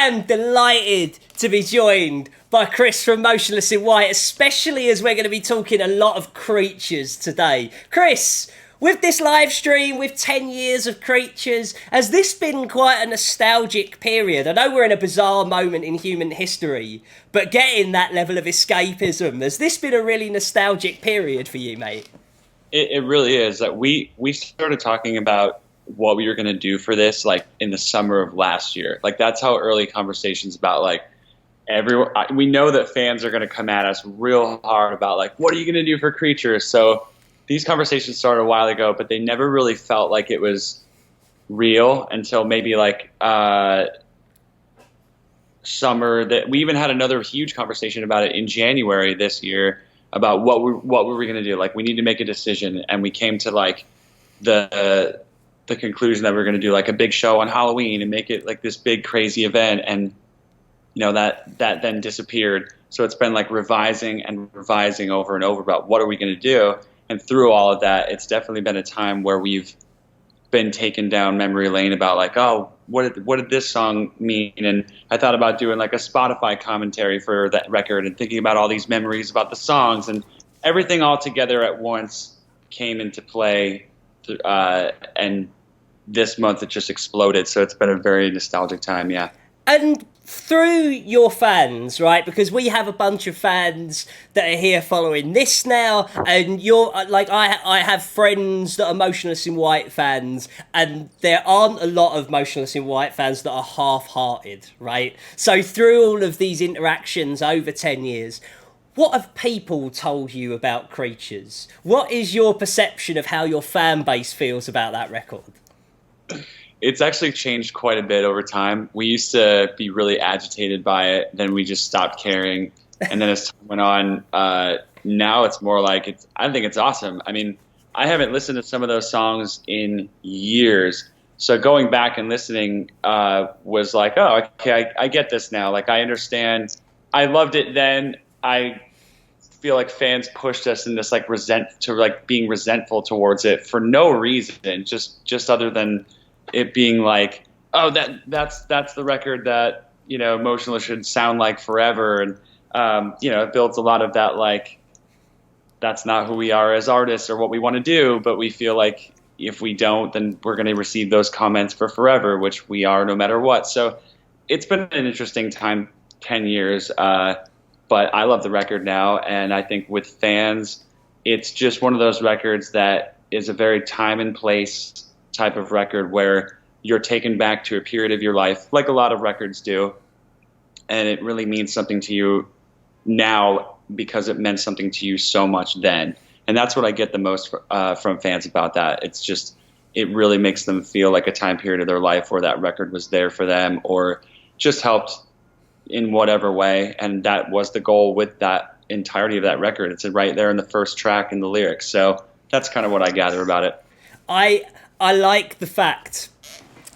am delighted to be joined by Chris from Motionless in White, especially as we're going to be talking a lot of Creatures today. Chris, with this live stream, with 10 years of Creatures, has this been quite a nostalgic period? I know we're in a bizarre moment in human history, but getting that level of escapism, has this been a really nostalgic period for you, mate? It really is. We started talking about what we were going to do for this like in the summer of last year. Like that's how early conversations about like everyone. We know that fans are going to come at us real hard about like, what are you going to do for Creatures? So these conversations started a while ago, but they never really felt like it was real until maybe like summer. That we even had another huge conversation about it in January this year about what were we going to do. Like we need to make a decision, and we came to like the conclusion that we're going to do like a big show on Halloween and make it like this big crazy event, and that then disappeared. So it's been like revising over and over about what are we going to do. And through all of that, it's definitely been a time where we've been taken down memory lane about like, oh, what did this song mean? And I thought about doing like a Spotify commentary for that record and thinking about all these memories about the songs, and everything all together at once came into play. And this month it just exploded. So it's been a very nostalgic time. Yeah. And through your fans, right? Because we have a bunch of fans that are here following this now, and you're like, I have friends that are Motionless in White fans, and there aren't a lot of Motionless in White fans that are half-hearted, right? So through all of these interactions over 10 years, what have people told you about Creatures? What is your perception of how your fan base feels about that record? It's actually changed quite a bit over time. We used to be really agitated by it, then we just stopped caring. And then as time went on, now it's more like I think it's awesome. I mean, I haven't listened to some of those songs in years. So going back and listening was like, oh, okay, I get this now. Like I understand. I loved it then. I feel like fans pushed us in this like being resentful towards it for no reason, just other than it being like, oh, that's the record that Motionless should sound like forever, and it builds a lot of that like that's not who we are as artists or what we want to do, but we feel like if we don't, then we're going to receive those comments for forever, which we are no matter what. So it's been an interesting time, 10 years. But I love the record now, and I think with fans, it's just one of those records that is a very time and place type of record where you're taken back to a period of your life, like a lot of records do, and it really means something to you now because it meant something to you so much then. And that's what I get the most from fans about that. It's just, it really makes them feel like a time period of their life where that record was there for them or just helped in whatever way, and that was the goal with that entirety of that record. It's right there in the first track in the lyrics. So that's kind of what I gather about it. I like the fact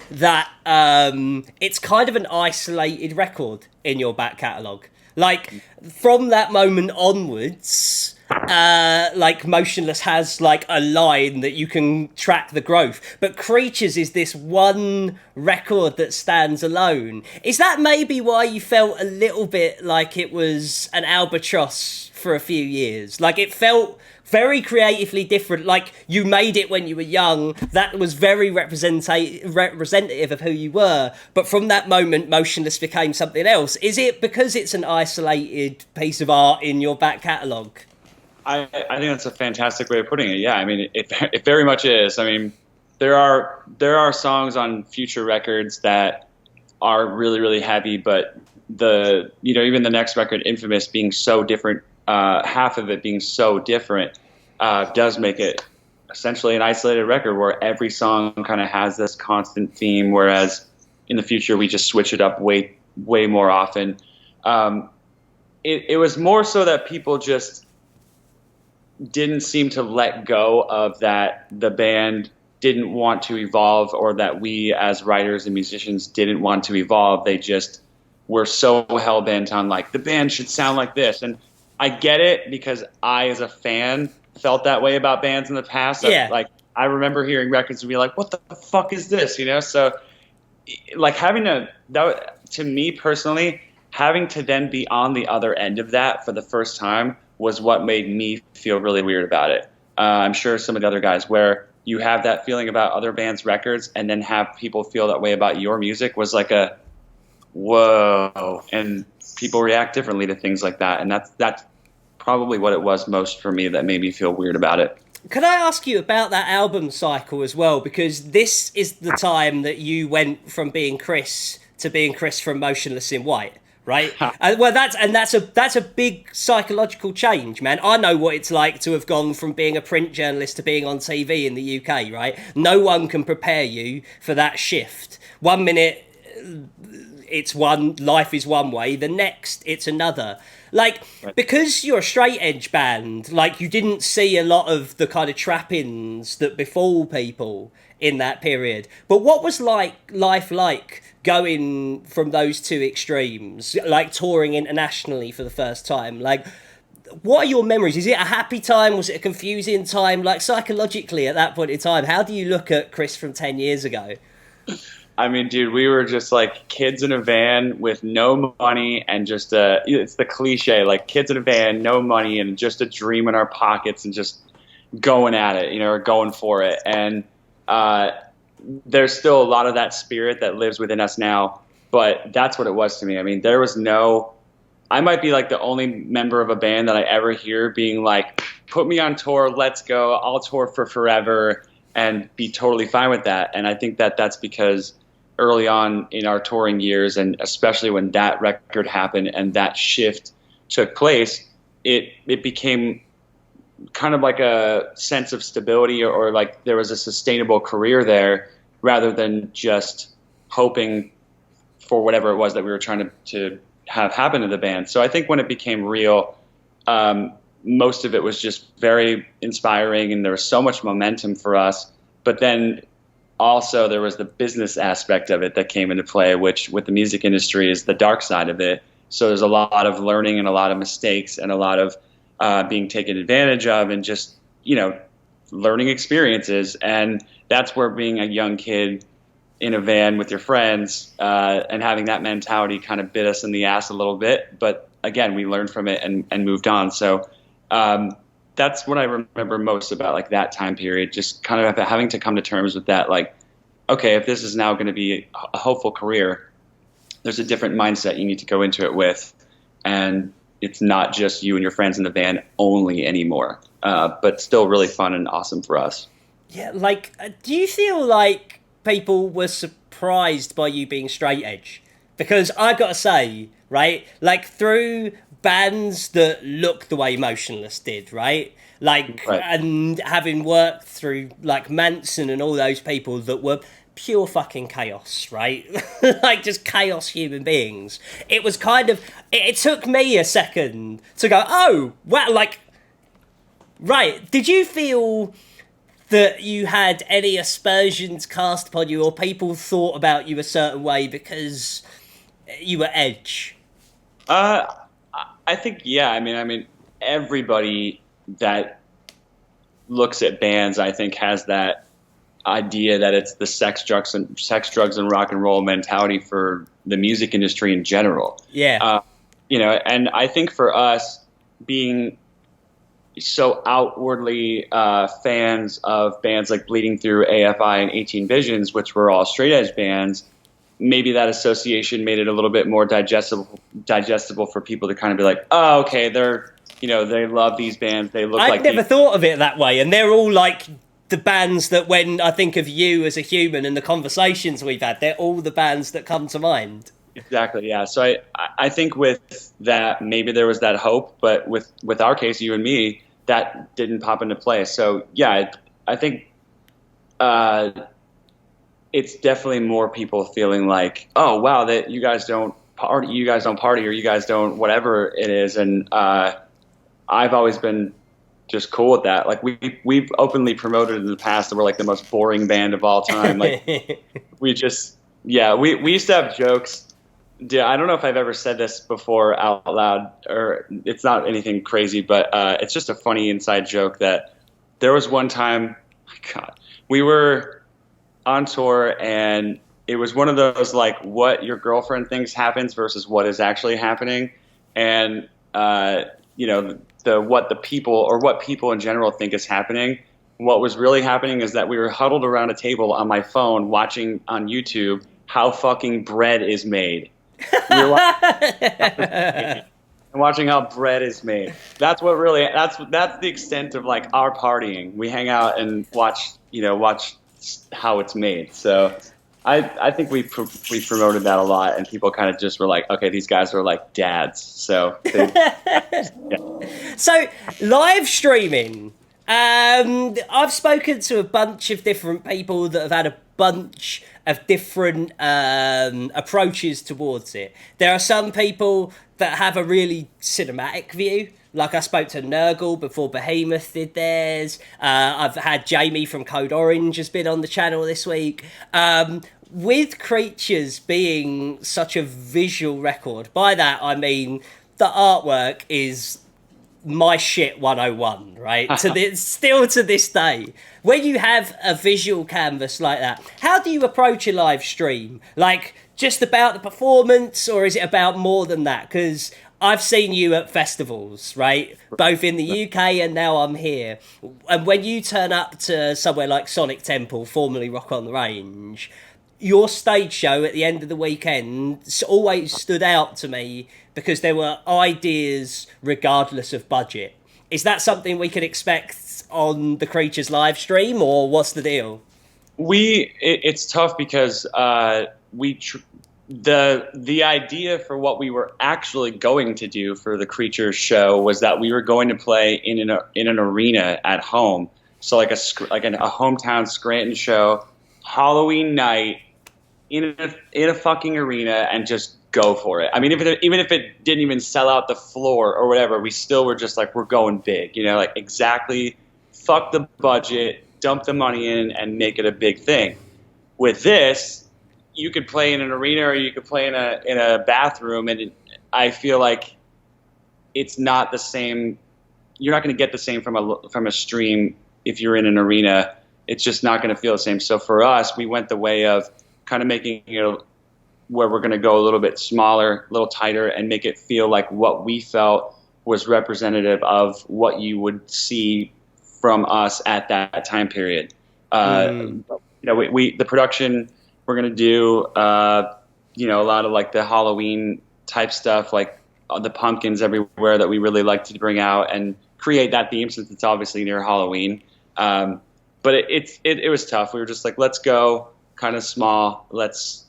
that it's kind of an isolated record in your back catalogue. Like from that moment onwards, like Motionless has like a line that you can track the growth, but Creatures is this one record that stands alone. Is that maybe why you felt a little bit like it was an albatross for a few years? Like it felt very creatively different, like you made it when you were young, that was very representative of who you were, but from that moment Motionless became something else. Is it because it's an isolated piece of art in your back catalogue? I think that's a fantastic way of putting it. Yeah, I mean, it very much is. I mean, there are songs on future records that are really, really heavy, but even the next record, Infamous, being so different, half of it being so different, does make it essentially an isolated record where every song kind of has this constant theme, whereas in the future we just switch it up way, way more often. It was more so that people just didn't seem to let go of that the band didn't want to evolve, or that we as writers and musicians didn't want to evolve. They just were so hell-bent on like, the band should sound like this. And I get it, because I, as a fan, felt that way about bands in the past. Yeah. Like, I remember hearing records and be like, what the fuck is this? So like having to me personally, having to then be on the other end of that for the first time was what made me feel really weird about it. I'm sure some of the other guys, where you have that feeling about other bands' records and then have people feel that way about your music, was like a whoa, and people react differently to things like that, and that's probably what it was most for me that made me feel weird about it. Could I ask you about that album cycle as well? Because this is the time that you went from being Chris to being Chris from Motionless in White, right? Well, that's a big psychological change, man. I know what it's like to have gone from being a print journalist to being on TV in the UK, right? No one can prepare you for that shift. 1 minute it's one, life is one way, the next it's another. Like, because you're a straight edge band, like, you didn't see a lot of the kind of trappings that befall people in that period. But what was life like going from those two extremes, like touring internationally for the first time? Like, what are your memories? Is it a happy time? Was it a confusing time? Like, psychologically at that point in time, how do you look at Chris from 10 years ago? I mean, dude, we were just like kids in a van with no money and just it's the cliche, like kids in a van, no money, and just a dream in our pockets and just going at it, or going for it. And there's still a lot of that spirit that lives within us now, but that's what it was to me. I mean, I might be like the only member of a band that I ever hear being like, put me on tour, let's go, I'll tour for forever, and be totally fine with that. And I think that that's because early on in our touring years, and especially when that record happened and that shift took place, it became kind of like a sense of stability, or like there was a sustainable career there, rather than just hoping for whatever it was that we were trying to have happen to the band. So I think when it became real, most of it was just very inspiring, and there was so much momentum for us. But then also there was the business aspect of it that came into play, which with the music industry is the dark side of it. So there's a lot of learning and a lot of mistakes and a lot of being taken advantage of, and just, learning experiences. And that's where being a young kid in a van with your friends and having that mentality kind of bit us in the ass a little bit. But again, we learned from it and moved on. So that's what I remember most about like that time period, just kind of having to come to terms with that. Like, okay, if this is now going to be a hopeful career, there's a different mindset you need to go into it with. And it's not just you and your friends in the band only anymore, but still really fun and awesome for us. Yeah, like, do you feel like people were surprised by you being straight edge? Because I've got to say, right, like, through bands that look the way Motionless did, right? Like, right. And having worked through, like, Manson and all those people that were pure fucking chaos, right? Like, just chaos human beings. It was kind of, it took me a second to go, oh, wow, like, right. Did you feel that you had any aspersions cast upon you, or people thought about you a certain way because you were edge? I think, yeah. I mean, everybody that looks at bands, I think, has that idea that it's the sex, drugs, and rock and roll mentality for the music industry in general. Yeah. And I think for us, being so outwardly fans of bands like Bleeding Through, AFI, and 18 Visions, which were all straight edge bands, maybe that association made it a little bit more digestible for people to kind of be like, oh, okay, they love these bands. They look like. I've never thought of it that way, and they're all like the bands that, when I think of you as a human and the conversations we've had, they're all the bands that come to mind. Exactly, yeah. So I think with that, maybe there was that hope, but with our case, you and me, that didn't pop into play. So yeah, I think it's definitely more people feeling like, oh wow, that you guys don't party, or you guys don't whatever it is. And I've always been just cool with that. Like we've openly promoted in the past that we're like the most boring band of all time. Like we used to have jokes. I don't know if I've ever said this before out loud, or it's not anything crazy, but it's just a funny inside joke that there was one time, God, we were on tour and it was one of those like what your girlfriend thinks happens versus what is actually happening, and you know what people in general think is happening. What was really happening is that we were huddled around a table on my phone watching on YouTube how fucking bread is made. We were watching how bread is made. That's what really that's the extent of like our partying. We hang out and watch how it's made. So I think we promoted that a lot, and people kind of just were like, okay, these guys are like dads. So So live streaming. I've spoken to a bunch of different people that have had a bunch of different approaches towards it. There are some people that have a really cinematic view. Like I spoke to Nurgle before Behemoth did theirs. I've had Jamie from Code Orange has been on the channel this week. With Creatures being such a visual record, by that I mean the artwork is my shit 101, right? Still to this day, when you have a visual canvas like that, how do you approach a live stream? Like, just about the performance, or is it about more than that? Because I've seen you at festivals, right? Both in the UK and now I'm here. And when you turn up to somewhere like Sonic Temple, formerly Rock on the Range, your stage show at the end of the weekend always stood out to me because there were ideas regardless of budget. Is that something we could expect on the Creatures live stream, or what's the deal? It's tough because the idea for what we were actually going to do for the Creatures show was that we were going to play in an arena at home, so like a hometown Scranton show, Halloween night in a fucking arena, and just go for it. I mean, even if it didn't even sell out the floor or whatever, we still were just like, we're going big, like exactly, fuck the budget, dump the money in, and make it a big thing. With this, you could play in an arena or you could play in a bathroom, and I feel like it's not the same. You're not going to get the same from a stream if you're in an arena. It's just not going to feel the same. So for us, we went the way of kind of making it where we're going to go a little bit smaller, a little tighter, and make it feel like what we felt was representative of what you would see from us at that time period. The production we're going to do, a lot of like the Halloween type stuff, like the pumpkins everywhere that we really like to bring out and create that theme, since it's obviously near Halloween. But it was tough. We were just like, let's go kind of small. Let's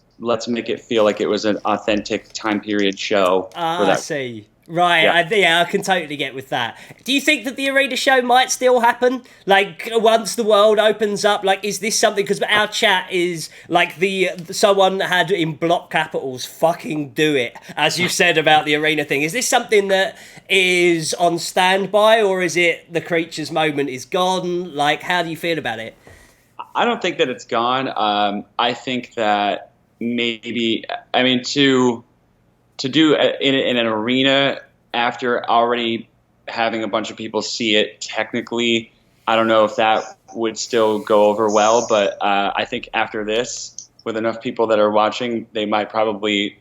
make it feel like it was an authentic time period show. I see. Right, yeah. I can totally get with that. Do you think that the arena show might still happen? Like, once the world opens up, like, is this something, because our chat is, like, someone had in block capitals, fucking do it, as you said about the arena thing. Is this something that is on standby, or is it the Creatures moment is gone? Like, how do you feel about it? I don't think that it's gone. I think that maybe, I mean, to do in an arena after already having a bunch of people see it, technically, I don't know if that would still go over well, but I think after this, with enough people that are watching, they might probably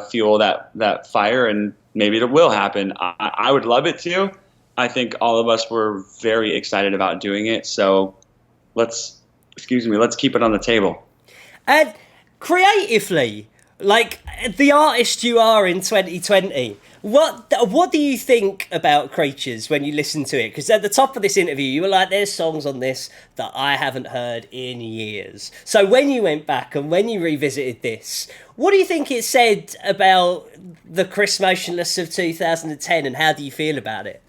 fuel that fire, and maybe it will happen. I would love it to. I think all of us were very excited about doing it, so let's keep it on the table. And creatively, like the artist you are in 2020, what do you think about Creatures when you listen to it? Because at the top of this interview, you were like, there's songs on this that I haven't heard in years. So when you went back and when you revisited this, what do you think it said about the Chris Motionless of 2010, and how do you feel about it?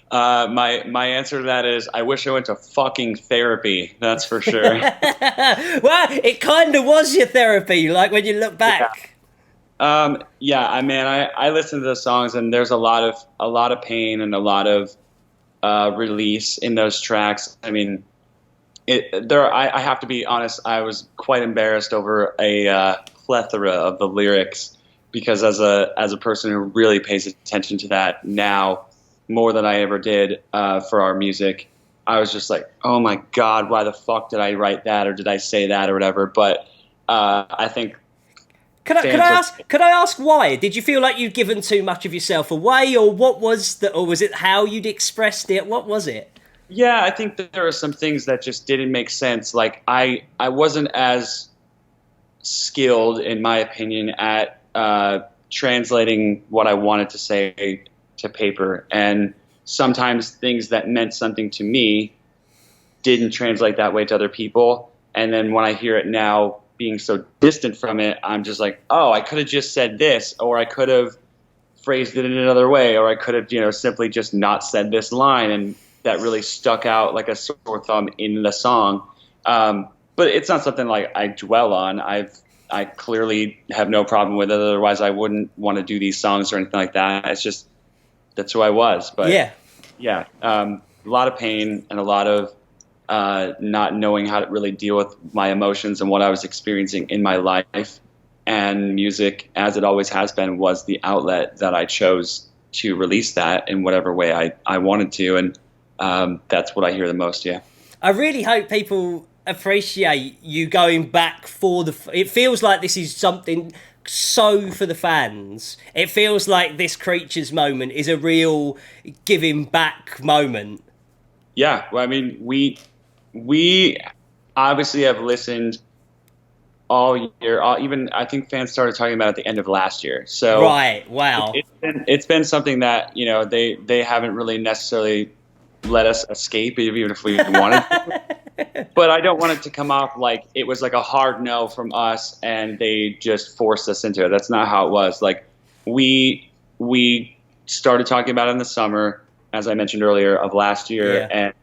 My answer to that is I wish I went to fucking therapy. That's for sure. Well, it kind of was your therapy, like when you look back. Yeah. I listen to the songs, and there's a lot of pain and a lot of release in those tracks. I mean, I have to be honest. I was quite embarrassed over a plethora of the lyrics, because as a person who really pays attention to that now, more than I ever did for our music, I was just like, oh my God, why the fuck did I write that, or did I say that, or whatever. But I think Could I ask why? Did you feel like you'd given too much of yourself away, or what was or was it how you'd expressed it? What was it? Yeah, I think that there are some things that just didn't make sense. Like I wasn't as skilled, in my opinion, at translating what I wanted to say to paper, and sometimes things that meant something to me didn't translate that way to other people. And then when I hear it now, being so distant from it, I'm just like, oh, I could have just said this, or I could have phrased it in another way, or I could have, simply just not said this line, and that really stuck out like a sore thumb in the song. But it's not something like I dwell on. I clearly have no problem with it. Otherwise, I wouldn't want to do these songs or anything like that. It's just that's who I was. But yeah, a lot of pain and a lot of not knowing how to really deal with my emotions and what I was experiencing in my life. And music, as it always has been, was the outlet that I chose to release that in whatever way I wanted to. And that's what I hear the most, yeah. I really hope people appreciate you going back for it feels like this is something so for the fans. It feels like this Creatures moment is a real giving back moment. Yeah, well, I mean, we obviously have listened all year. Even I think fans started talking about it at the end of last year. So right, wow, it's been something that they haven't really necessarily let us escape, even if we wanted to. But I don't want it to come off like it was like a hard no from us and they just forced us into it. That's not how it was. Like we started talking about it in the summer, as I mentioned earlier, of last year, and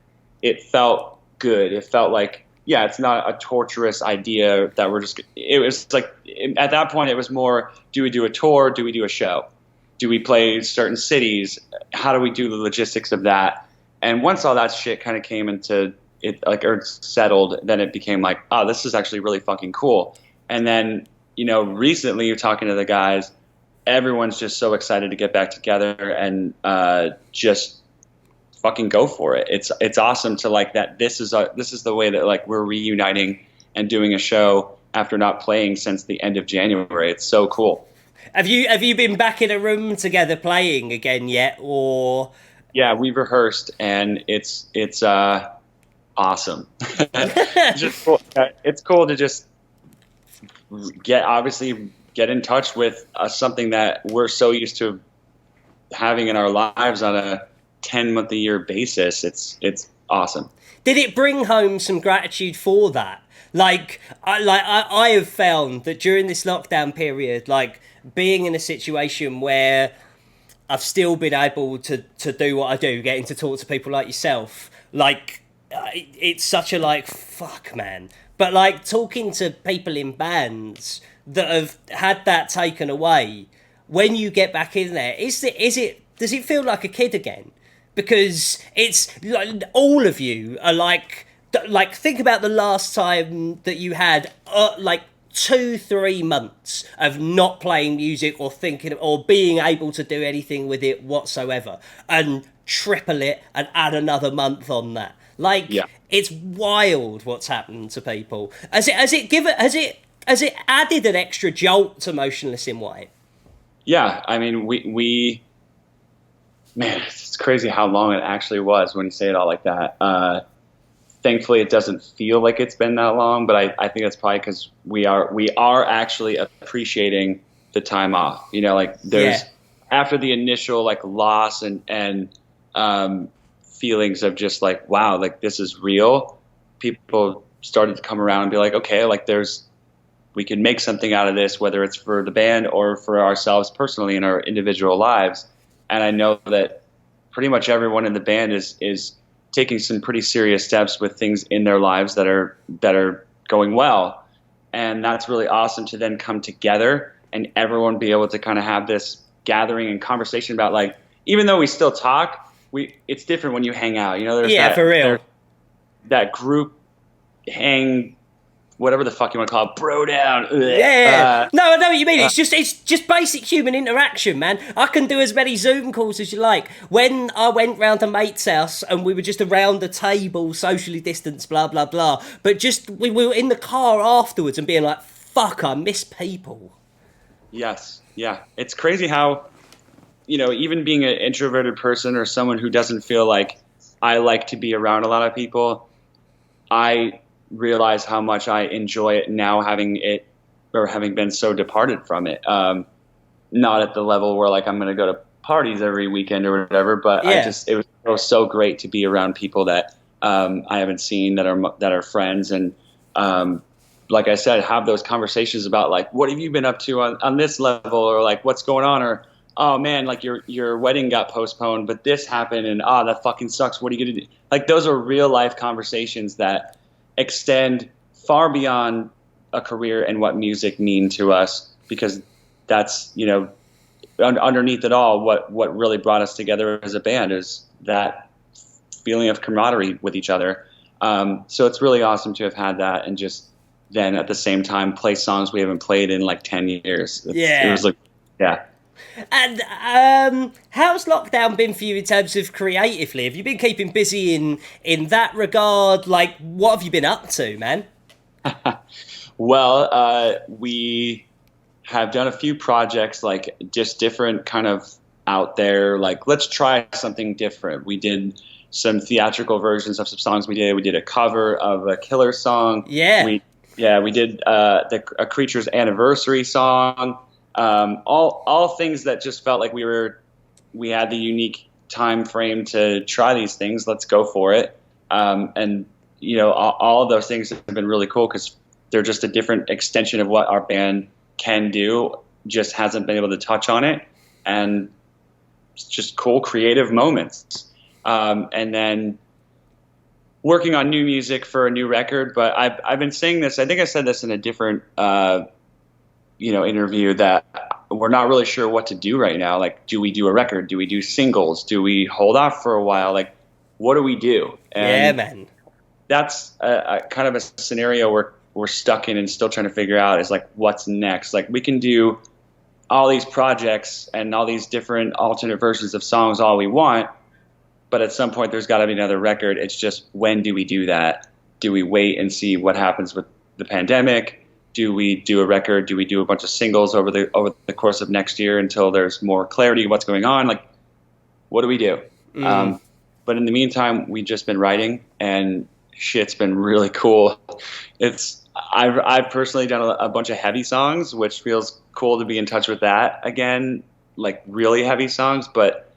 it felt good. It felt like, yeah, it's not a torturous idea that it was like, at that point it was more, do we do a tour? Do we do a show? Do we play certain cities? How do we do the logistics of that? And once all that shit kind of came into it, like, or settled, then it became like, oh, this is actually really fucking cool. And then, recently you're talking to the guys, everyone's just so excited to get back together and just fucking go for it. It's awesome to like that. This is the way that like we're reuniting and doing a show after not playing since the end of January. It's so cool. Have you been back in a room together playing again yet, or? Yeah, we've rehearsed and it's awesome. Just cool. It's cool to just get in touch with something that we're so used to having in our lives on a 10-month-a-year basis. It's awesome. Did it bring home some gratitude for that? I have found that during this lockdown period, like being in a situation where I've still been able to do what I do, getting to talk to people like yourself, like it's such a like fuck man. But like talking to people in bands that have had that taken away, when you get back in there, does it feel like a kid again? Because it's like all of you are like think about the last time that you had like 2-3 months of not playing music or thinking or being able to do anything with it whatsoever, and triple it and add another month on that. Like, It's wild what's happened to people. Has it added an extra jolt to Motionless in White? Yeah, I mean, we man, it's crazy how long it actually was when you say it all like that. Thankfully, it doesn't feel like it's been that long, but I think that's probably because we are actually appreciating the time off. Like there's after the initial like loss and feelings of just like, wow, like this is real. People started to come around and be like, okay, like we can make something out of this, whether it's for the band or for ourselves personally in our individual lives. And I know that pretty much everyone in the band is taking some pretty serious steps with things in their lives that are going well. And that's really awesome to then come together and everyone be able to kind of have this gathering and conversation about, like, even though we still talk, it's different when you hang out. There's for real. That group hang whatever the fuck you want to call it, bro down. Yeah. No, I know what you mean. It's just basic human interaction, man. I can do as many Zoom calls as you like. When I went round a mate's house and we were just around a table, socially distanced, blah, blah, blah. But just, we were in the car afterwards and being like, fuck, I miss people. Yes. Yeah. It's crazy how, even being an introverted person or someone who doesn't feel like I like to be around a lot of people, I realize how much I enjoy it now, having been so departed from it. Not at the level where like I'm going to go to parties every weekend or whatever, but it was so great to be around people that I haven't seen that are friends, and like I said, have those conversations about like, what have you been up to on this level, or like what's going on, or oh man, like your wedding got postponed, but this happened, and that fucking sucks. What are you gonna do? Like those are real life conversations that extend far beyond a career and what music mean to us, because that's underneath it all, what really brought us together as a band is that feeling of camaraderie with each other. So it's really awesome to have had that, and just then at the same time play songs we haven't played in like 10 years. It was like, yeah. And how's lockdown been for you in terms of creatively? Have you been keeping busy in that regard? Like, what have you been up to, man? Well, we have done a few projects, like just different kind of out there, like let's try something different. We did some theatrical versions of some songs we did. We did a cover of a Killer song. Yeah. We did a Creature's anniversary song. All things that just felt like we had the unique time frame to try these things. Let's go for it. And all of those things have been really cool because they're just a different extension of what our band can do. Just hasn't been able to touch on it, and it's just cool creative moments. And then working on new music for a new record. But I've been saying this. I think I said this in a different interview, that we're not really sure what to do right now. Like, do we do a record? Do we do singles? Do we hold off for a while? Like, what do we do? And yeah, man. That's a kind of a scenario we're stuck in and still trying to figure out, is like, what's next? Like, we can do all these projects and all these different alternate versions of songs all we want, but at some point there's got to be another record. It's just, when do we do that? Do we wait and see what happens with the pandemic? Do we do a record? Do we do a bunch of singles over the course of next year until there's more clarity of what's going on? Like, what do we do? But in the meantime, we've just been writing, and shit's been really cool. I've personally done a bunch of heavy songs, which feels cool to be in touch with that again, like really heavy songs. But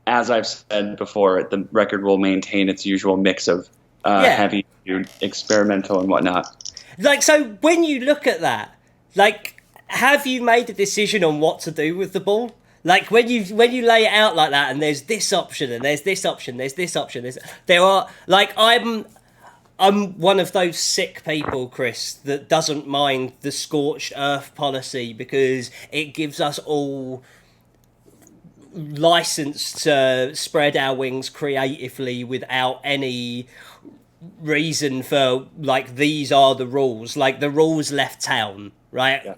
as I've said before, the record will maintain its usual mix of heavy, experimental, and whatnot. Like, so when you look at that, like, have you made a decision on what to do with the ball? Like, when you lay it out like that, and there's this option, and there's this option, there's this option, there are, like, I'm one of those sick people, Chris, that doesn't mind the scorched earth policy, because it gives us all license to spread our wings creatively without any reason for, like, these are the rules. Like, the rules left town, right? Yeah.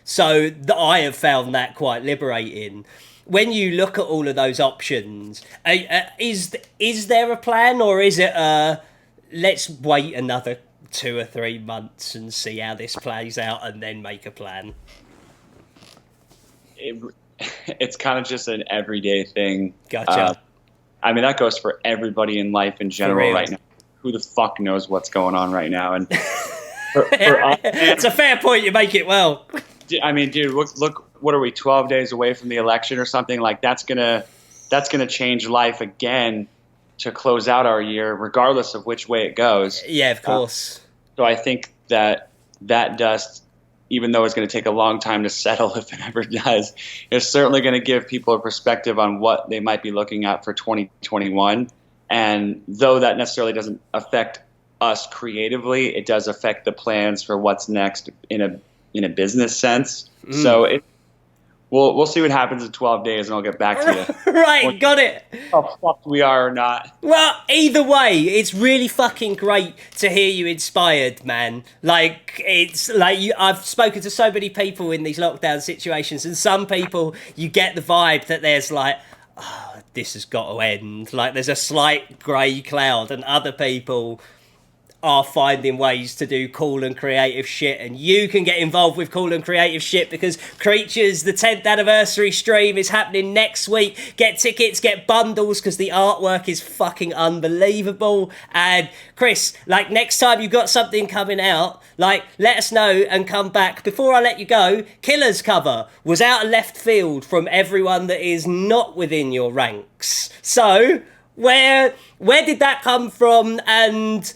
So I have found that quite liberating. When you look at all of those options, is there a plan, or is it let's wait another 2 or 3 months and see how this plays out and then make a plan? It's kind of just an everyday thing. Gotcha. I mean, that goes for everybody in life in general right now. Who the fuck knows what's going on right now? And it's a fair point. You make it well. I mean, dude, look, what are we, 12 days away from the election or something? Like, that's gonna change life again to close out our year, regardless of which way it goes. Yeah, of course. So I think that dust, even though it's going to take a long time to settle, if it ever does, is certainly going to give people a perspective on what they might be looking at for 2021. And though that necessarily doesn't affect us creatively, it does affect the plans for what's next in a business sense. So we'll see what happens in 12 days, and I'll get back to you. Right, got it. How fucked we are or not. Well, either way, it's really fucking great to hear you inspired, man. Like, it's like I've spoken to so many people in these lockdown situations, and some people, you get the vibe that there's like, oh, this has got to end. Like, there's a slight grey cloud, and other people are finding ways to do cool and creative shit, and you can get involved with cool and creative shit because Creatures, the 10th anniversary stream is happening next week. Get tickets, get bundles, because the artwork is fucking unbelievable. And Chris, like, next time you've got something coming out, like, let us know and come back. Before I let you go, Killer's cover was out of left field from everyone that is not within your ranks. So where did that come from? And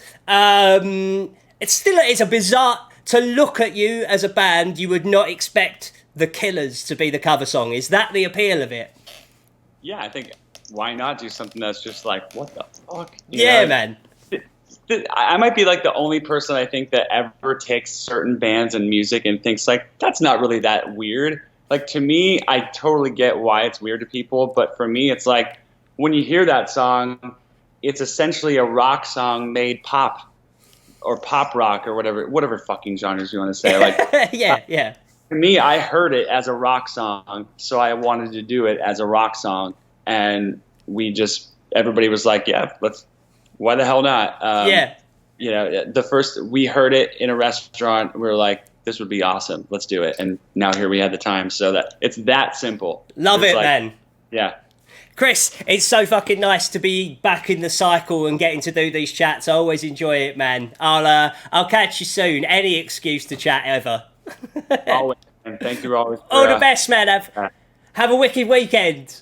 it's a bizarre to look at you as a band. You would not expect the Killers to be the cover song. Is that the appeal of it? Yeah, I think why not do something that's just like, what the fuck? Yeah, man. I might be like the only person I think that ever takes certain bands and music and thinks like, that's not really that weird. Like, to me, I totally get why it's weird to people, but for me, it's like, when you hear that song, it's essentially a rock song made pop or pop rock or whatever fucking genres you want to say. Like, yeah. To me, I heard it as a rock song, so I wanted to do it as a rock song, and everybody was like, yeah, why the hell not? We heard it in a restaurant. We were like, this would be awesome. Let's do it. And now here we have the time. So that it's that simple. Love it, man. Yeah. Chris, it's so fucking nice to be back in the cycle and getting to do these chats. I always enjoy it, man. I'll catch you soon. Any excuse to chat ever. Always. And thank you always. All the best, man. Have a wicked weekend.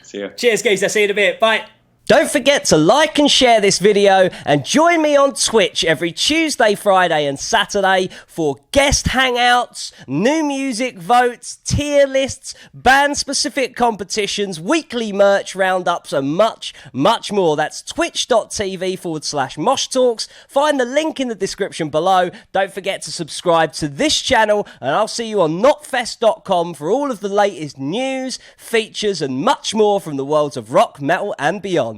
See you. Cheers, guys. I'll see you in a bit. Bye. Don't forget to like and share this video and join me on Twitch every Tuesday, Friday and Saturday for guest hangouts, new music votes, tier lists, band-specific competitions, weekly merch roundups and much, much more. That's twitch.tv/Mosh Talks. Find the link in the description below. Don't forget to subscribe to this channel and I'll see you on KNOTFEST.com for all of the latest news, features and much more from the worlds of rock, metal and beyond.